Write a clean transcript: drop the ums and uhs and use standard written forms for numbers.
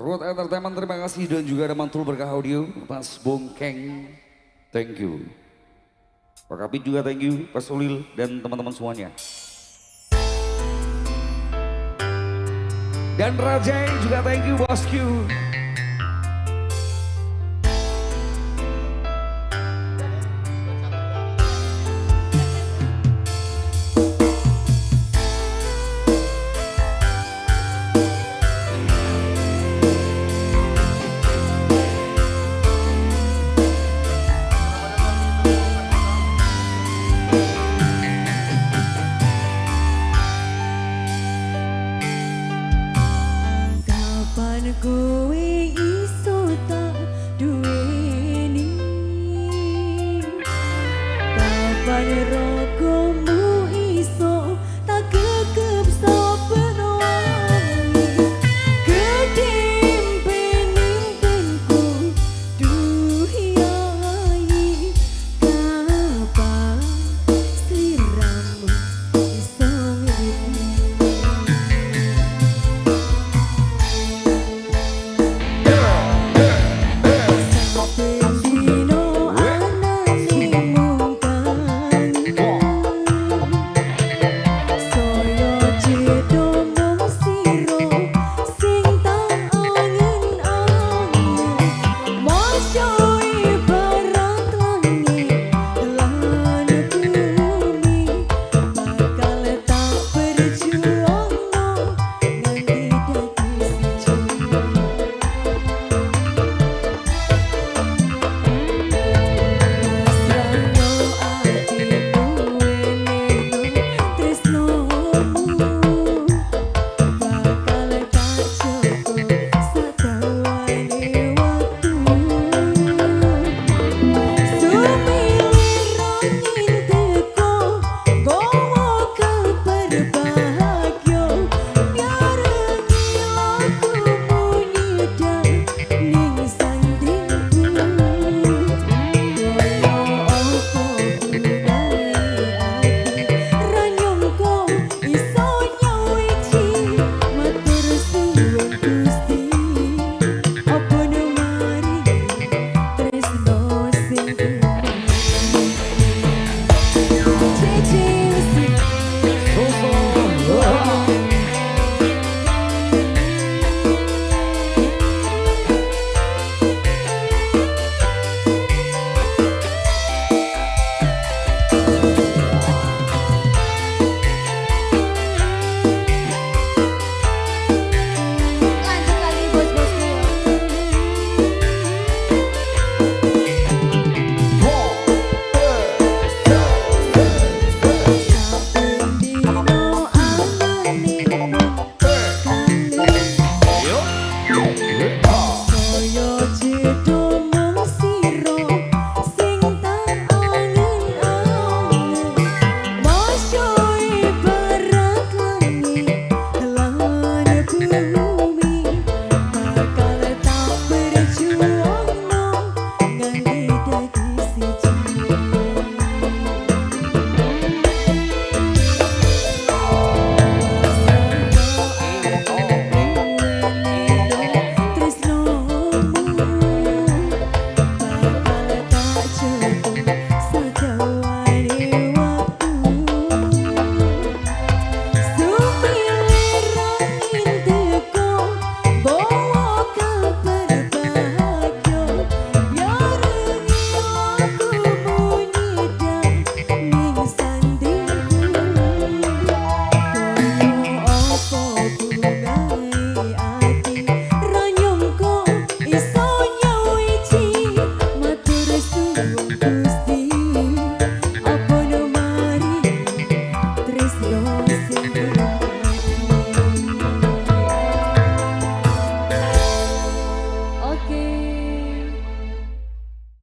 Road Entertainment terima kasih dan juga ada Mantul Berkah Audio, Mas Bongkeng, thank you. Pak Kapit juga thank you, Pak Solil dan teman-teman semuanya. Dan Rajai juga thank you bosku. Kowe iso tak duweni kapan rogomu iso tak gegep saben wangi kedimpen-impenku duh yai kapan sliramu iso Gusti apa no mari tresno sing